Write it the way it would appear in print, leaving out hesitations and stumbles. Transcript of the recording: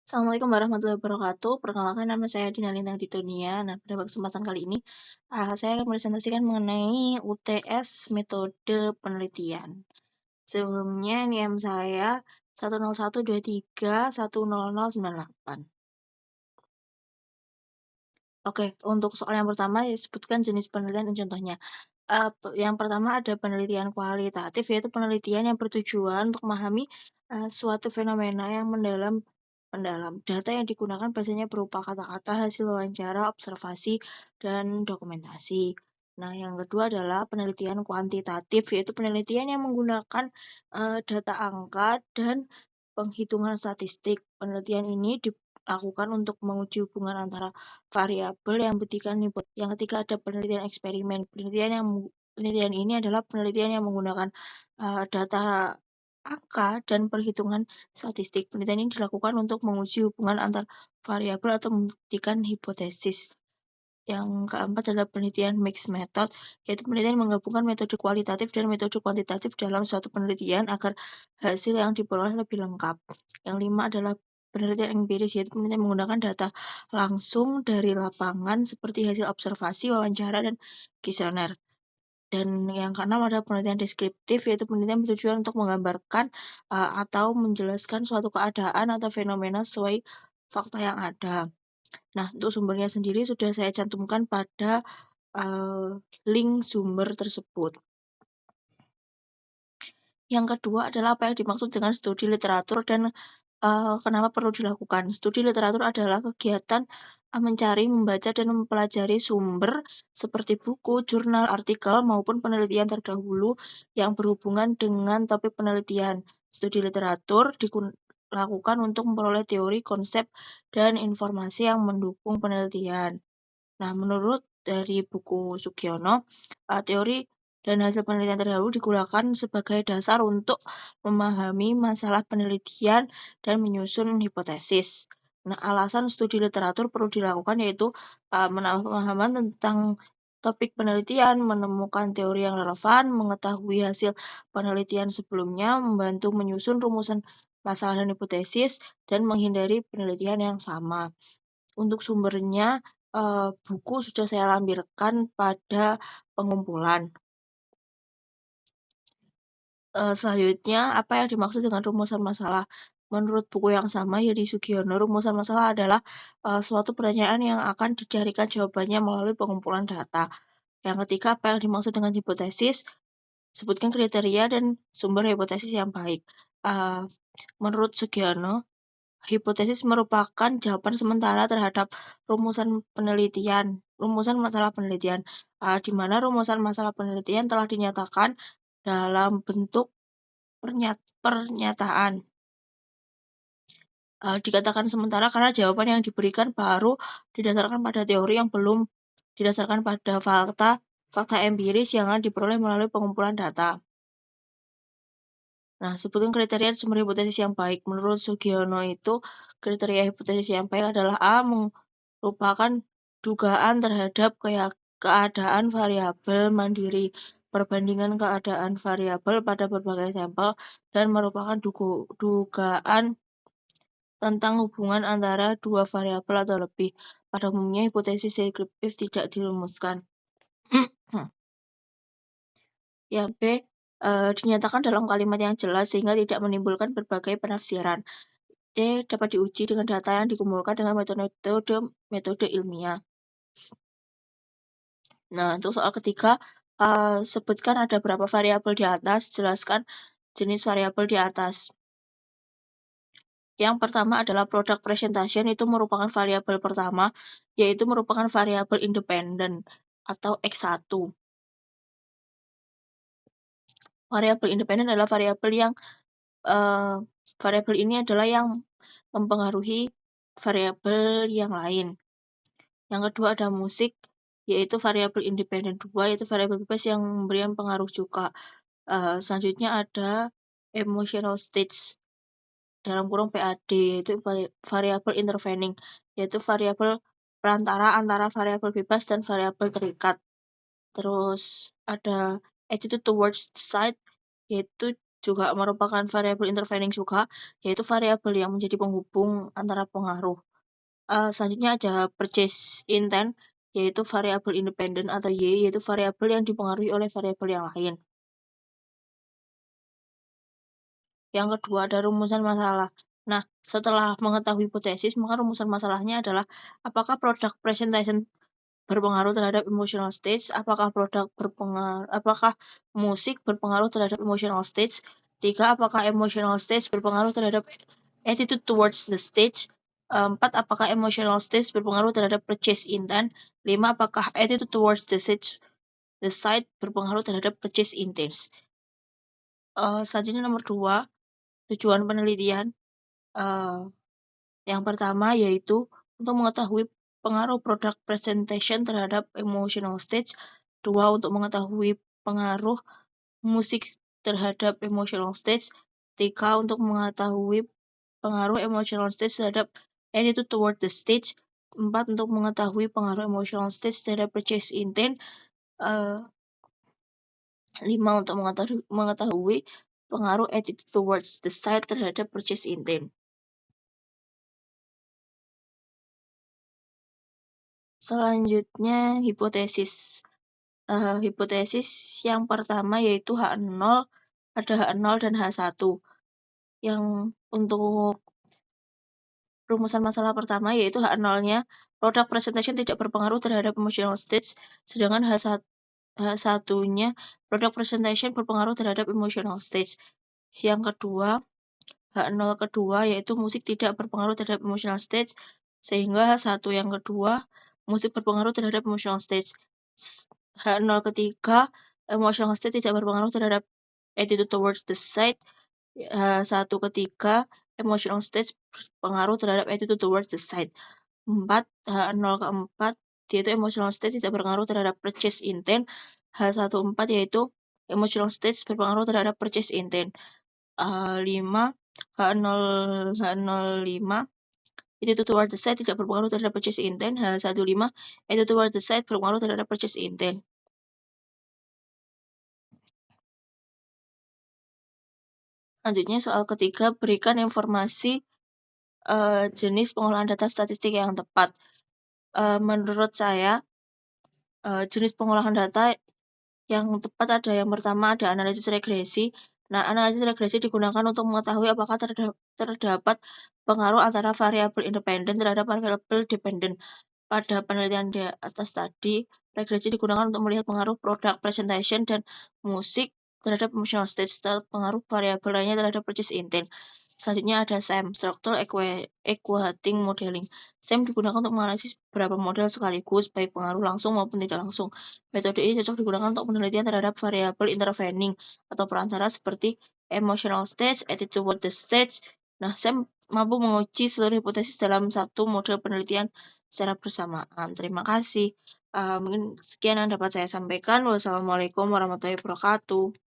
Assalamualaikum warahmatullahi wabarakatuh. Perkenalkan nama saya Dina Lintang Titonia. Nah, pada kesempatan kali ini saya akan presentasikan mengenai UTS metode penelitian. Sebelumnya NIM saya 10123100098. Oke, untuk soal yang pertama disebutkan jenis penelitian dan contohnya. Yang pertama ada penelitian kualitatif, yaitu penelitian yang bertujuan untuk memahami suatu fenomena yang mendalam. Data yang digunakan biasanya berupa kata-kata, hasil wawancara, observasi, dan dokumentasi. Nah, yang kedua adalah penelitian kuantitatif, yaitu penelitian yang menggunakan data angka dan penghitungan statistik. Penelitian ini dilakukan untuk menguji hubungan antara variabel yang buktikan input. Yang ketiga ada penelitian eksperimen. Penelitian ini adalah penelitian yang menggunakan data angka dan perhitungan statistik. Penelitian ini dilakukan untuk menguji hubungan antar variabel atau membuktikan hipotesis. Yang keempat adalah penelitian mixed method, yaitu penelitian menggabungkan metode kualitatif dan metode kuantitatif dalam suatu penelitian agar hasil yang diperoleh lebih lengkap. Yang lima adalah penelitian empiris, yaitu penelitian menggunakan data langsung dari lapangan seperti hasil observasi, wawancara, dan kuesioner. Dan yang keenam adalah penelitian deskriptif, yaitu penelitian bertujuan untuk menggambarkan atau menjelaskan suatu keadaan atau fenomena sesuai fakta yang ada. Nah, untuk sumbernya sendiri sudah saya cantumkan pada link sumber tersebut. Yang kedua adalah apa yang dimaksud dengan studi literatur dan kenapa perlu dilakukan. Studi literatur adalah kegiatan mencari, membaca, dan mempelajari sumber seperti buku, jurnal, artikel, maupun penelitian terdahulu yang berhubungan dengan topik penelitian. Studi literatur dilakukan untuk memperoleh teori, konsep, dan informasi yang mendukung penelitian. Nah, menurut dari buku Sugiono, teori dan hasil penelitian terdahulu digunakan sebagai dasar untuk memahami masalah penelitian dan menyusun hipotesis. Nah, alasan studi literatur perlu dilakukan yaitu menambah pemahaman tentang topik penelitian, menemukan teori yang relevan, mengetahui hasil penelitian sebelumnya, membantu menyusun rumusan masalah dan hipotesis, dan menghindari penelitian yang sama. Untuk sumbernya, buku sudah saya lampirkan pada pengumpulan. Selanjutnya, apa yang dimaksud dengan rumusan masalah? Menurut buku yang sama, Yudi Sugiono, rumusan masalah adalah suatu pertanyaan yang akan dicarikan jawabannya melalui pengumpulan data. Yang ketiga, apa yang dimaksud dengan hipotesis? Sebutkan kriteria dan sumber hipotesis yang baik. Menurut Sugiono, hipotesis merupakan jawaban sementara terhadap rumusan masalah penelitian, di mana rumusan masalah penelitian telah dinyatakan dalam bentuk pernyataan. Dikatakan sementara karena jawaban yang diberikan baru didasarkan pada teori yang belum didasarkan pada fakta empiris yang diperoleh melalui pengumpulan data. Nah, sebutkan kriteria sumber hipotesis yang baik. Menurut Sugiono itu, kriteria hipotesis yang baik adalah A. Merupakan dugaan terhadap keadaan variabel mandiri, perbandingan keadaan variabel pada berbagai sampel, dan merupakan dugaan tentang hubungan antara dua variabel atau lebih. Pada umumnya, hipotesis deskriptif tidak dirumuskan. Yang B, dinyatakan dalam kalimat yang jelas sehingga tidak menimbulkan berbagai penafsiran. C, dapat diuji dengan data yang dikumpulkan dengan metode ilmiah. Nah, untuk soal ketiga, sebutkan ada berapa variabel di atas, jelaskan jenis variabel di atas. Yang pertama adalah product presentation, itu merupakan variabel pertama, yaitu merupakan variabel independen atau X1. Variabel independen adalah variabel ini adalah yang mempengaruhi variabel yang lain. Yang kedua ada musik, yaitu variabel independen 2, yaitu variabel bebas yang memberikan pengaruh juga. Selanjutnya ada emotional states dalam kurung PAD, yaitu variabel intervening, yaitu variabel perantara antara variabel bebas dan variabel terikat. Terus ada attitude towards the site, yaitu juga merupakan variabel intervening juga, yaitu variabel yang menjadi penghubung antara pengaruh. Selanjutnya ada purchase intent, yaitu variabel independen atau Y, yaitu variabel yang dipengaruhi oleh variabel yang lain. Yang kedua ada rumusan masalah. Nah, setelah mengetahui hipotesis, maka rumusan masalahnya adalah apakah produk presentation berpengaruh terhadap emotional stage, apakah musik berpengaruh terhadap emotional stage. 3, apakah emotional stage berpengaruh terhadap attitude towards the stage. 4, apakah emotional stage berpengaruh terhadap purchase intent. 5, apakah attitude towards the site berpengaruh terhadap purchase intent. Selanjutnya nomor 2, tujuan penelitian. Yang pertama yaitu untuk mengetahui pengaruh product presentation terhadap emotional stage. 2, untuk mengetahui pengaruh musik terhadap emotional stage. 3, untuk mengetahui pengaruh emotional stage terhadap attitude toward the stage. 4, untuk mengetahui pengaruh emotional stage terhadap purchase intent. 5, untuk mengetahui pengaruh attitude towards the site terhadap purchase intent. Selanjutnya hipotesis. Hipotesis yang pertama yaitu H0, ada H0 dan H1. Yang untuk rumusan masalah pertama yaitu H0-nya, product presentation tidak berpengaruh terhadap emotional stage, sedangkan H1-nya, product presentation berpengaruh terhadap emotional stage. Yang kedua, H0 kedua yaitu musik tidak berpengaruh terhadap emotional stage, sehingga H1 yang kedua, musik berpengaruh terhadap emotional stage. H0 ketiga, emotional state tidak berpengaruh terhadap attitude towards the site. H1 ketiga, emotional state berpengaruh terhadap attitude towards the site. 4, H0 keempat, yaitu emotional state tidak berpengaruh terhadap purchase intent. H14 yaitu emotional state berpengaruh terhadap purchase intent. 5, H05, attitude towards the site tidak berpengaruh terhadap purchase intent. H15, attitude towards the site berpengaruh terhadap purchase intent. Selanjutnya soal ketiga, berikan informasi jenis pengolahan data statistik yang tepat. Menurut saya, jenis pengolahan data yang tepat ada yang pertama ada analisis regresi. Nah, analisis regresi digunakan untuk mengetahui apakah terdapat pengaruh antara variabel independen terhadap variabel dependen. Pada penelitian di atas tadi, regresi digunakan untuk melihat pengaruh product presentation dan musik terhadap emotional stage, pengaruh variabel lainnya terhadap purchase intent. Selanjutnya ada SEM, Structural Equating Modeling. SEM digunakan untuk menganalisis beberapa model sekaligus, baik pengaruh langsung maupun tidak langsung. Metode ini cocok digunakan untuk penelitian terhadap variabel intervening atau perantara seperti emotional stage, attitude toward the stage. Nah, SEM mampu menguji seluruh hipotesis dalam satu model penelitian secara bersamaan. Terima kasih. Mungkin sekian yang dapat saya sampaikan. Wassalamualaikum warahmatullahi wabarakatuh.